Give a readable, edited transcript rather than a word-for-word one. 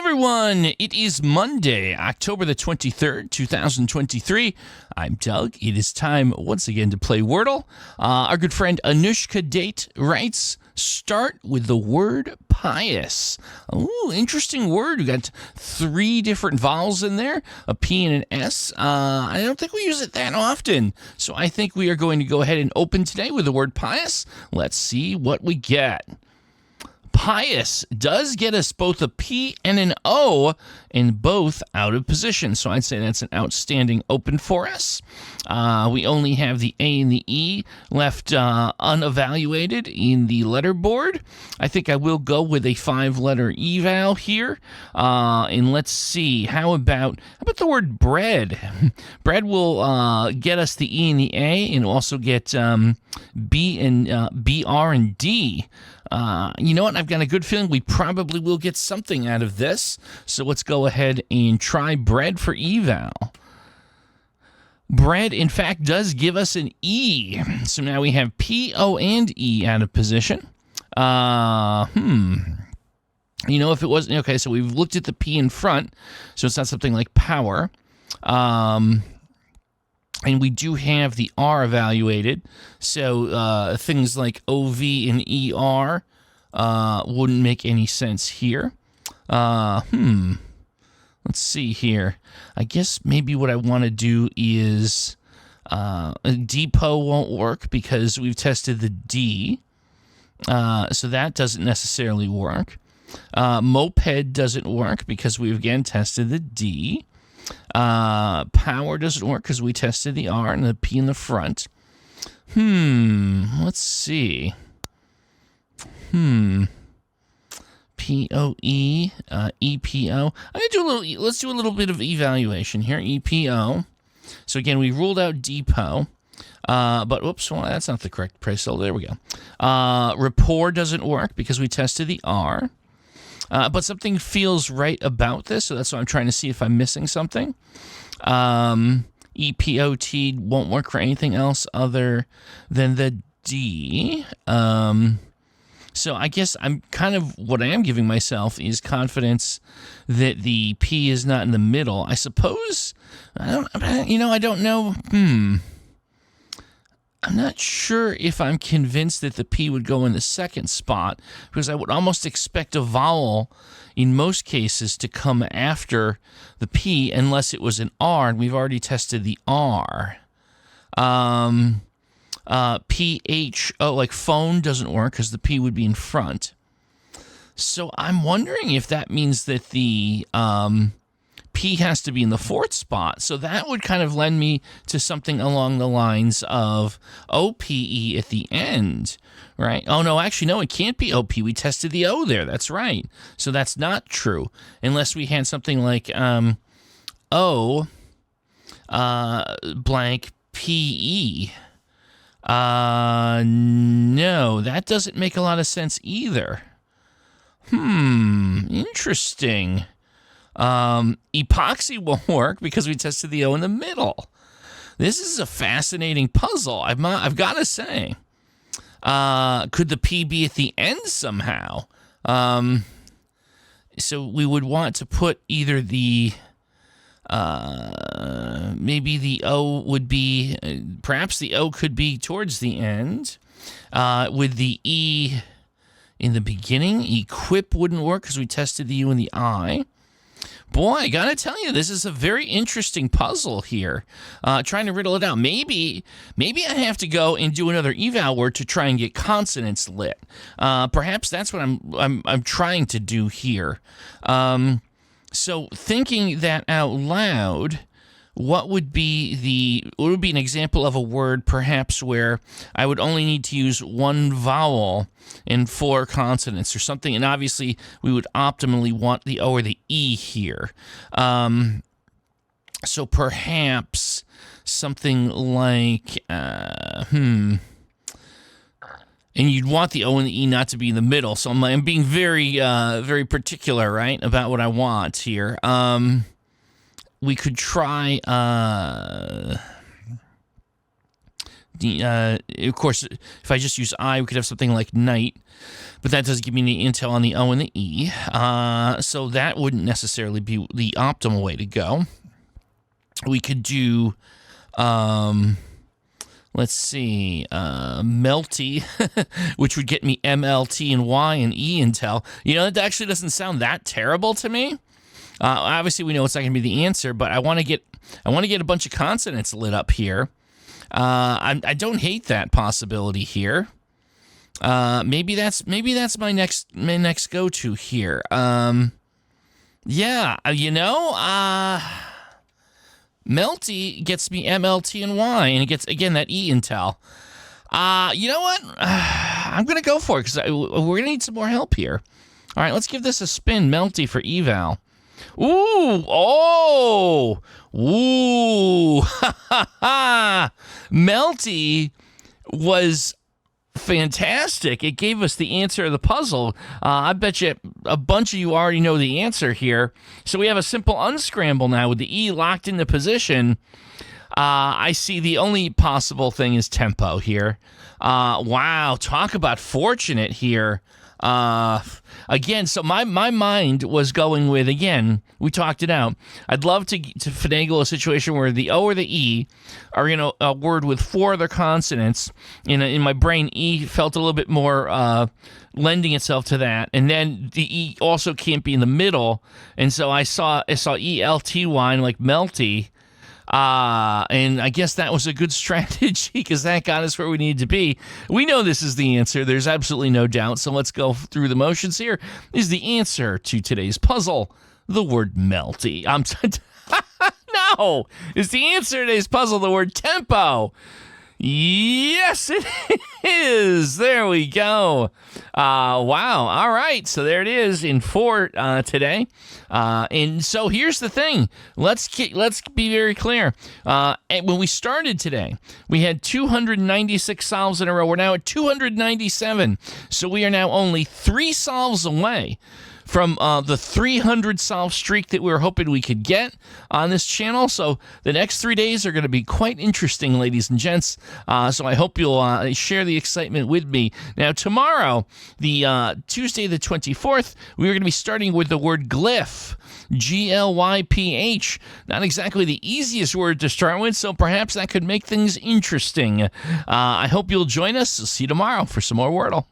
everyone. It is Monday, October the 23rd, 2023. I'm Doug. It is time once again to play Wordle. Our good friend Anushka Date writes, start with the word pious. Ooh, interesting word. We got 3 different vowels in there, a P and an S. I don't think we use it that often. So I think we are going to go ahead and open today with the word pious. Let's see what we get. Pious does get us both a P and an O, and both out of position. So I'd say that's an outstanding open for us. We only have the A and the E left unevaluated in the letter board. I think I will go with a 5-letter eval here. And let's see, how about the word bread? Bread will get us the E and the A, and also get B and BR and D. You know what? I've got a good feeling we probably will get something out of this. So let's go ahead and try bread for eval. Bread, in fact, does give us an E. So now we have P, O, and E out of position. You know, if it wasn't... Okay, so we've looked at the P in front, so it's not something like power. And we do have the R evaluated, so things like OV and ER wouldn't make any sense here. Let's see here. I guess maybe what I want to do is depot won't work because we've tested the D, so that doesn't necessarily work. Moped doesn't work because we've again tested the D. Power doesn't work because we tested the R and the P in the front. Let's see. P-O-E, E-P-O. Let's do a little bit of evaluation here. E-P-O. So again, we ruled out depot. But whoops, well, that's not the correct price. So there we go. Rapport doesn't work because we tested the R. But something feels right about this, so that's why I'm trying to see if I'm missing something. EPOT won't work for anything else other than the D. So I guess I'm kind of, what I am giving myself is confidence that the P is not in the middle. I suppose, I don't know. I'm not sure if I'm convinced that the P would go in the second spot, because I would almost expect a vowel in most cases to come after the P unless it was an R, and we've already tested the R. P-H-O, like phone, doesn't work because the P would be in front. So I'm wondering if that means that the P has to be in the 4th spot. So that would kind of lend me to something along the lines of O-P-E at the end, right? Oh, no, actually, no, it can't be O-P. We tested the O there. That's right. So that's not true unless we had something like O blank P-E. No, that doesn't make a lot of sense either. Interesting. Epoxy won't work because we tested the O in the middle. This is a fascinating puzzle, I've got to say. Could the P be at the end somehow? So we would want to put either the... maybe the O would be... perhaps the O could be towards the end. With the E in the beginning. Equip wouldn't work because we tested the U and the I. Boy, I gotta tell you, this is a very interesting puzzle here. Trying to riddle it out. Maybe I have to go and do another eval word to try and get consonants lit. Perhaps that's what I'm trying to do here. So thinking that out loud, what would be an example of a word perhaps where I would only need to use 1 vowel and 4 consonants or something, and obviously we would optimally want the O or the E here. So perhaps something like, and you'd want the O and the E not to be in the middle, so I'm being very, very particular, right, about what I want here. We could try Of course, if I just use I, we could have something like night, but that doesn't give me any intel on the O and the E. So that wouldn't necessarily be the optimal way to go. We could do, let's see, melty, which would get me MLT and Y and E intel. That actually doesn't sound that terrible to me. Obviously, we know it's not going to be the answer, but I want to get a bunch of consonants lit up here. I don't hate that possibility here. Maybe that's my next go-to here. Melty gets me MLT and Y, and it gets again that E intel. You know what? I'm gonna go for it because we're gonna need some more help here. All right, let's give this a spin. Melty for eval. Ooh, oh, ooh, ha ha ha! Melty was fantastic. It gave us the answer of the puzzle. I bet you a bunch of you already know the answer here. So we have a simple unscramble now with the E locked into position. I see the only possible thing is tempo here. Wow, talk about fortunate here. Again, so my mind was going with, again, we talked it out. I'd love to finagle a situation where the O or the E are in a word with 4 other consonants. In my brain, E felt a little bit more lending itself to that. And then the E also can't be in the middle. And so I saw E-L-T-Y and like melty. And I guess that was a good strategy because that got us where we needed to be. We know this is the answer. There's absolutely no doubt. So let's go through the motions here. Is the answer to today's puzzle the word melty? No. Is the answer to today's puzzle the word tempo? Yes, it is. There we go. Wow. All right. So there it is in 4 today. And so here's the thing. Let's be very clear. When we started today, we had 296 solves in a row. We're now at 297. So we are now only 3 solves away from the 300 solve streak that we were hoping we could get on this channel. So the next 3 days are going to be quite interesting, ladies and gents. So I hope you'll share the excitement with me. Now, tomorrow, the Tuesday the 24th, we are going to be starting with the word glyph. G-L-Y-P-H. Not exactly the easiest word to start with, so perhaps that could make things interesting. I hope you'll join us. See you tomorrow for some more Wordle.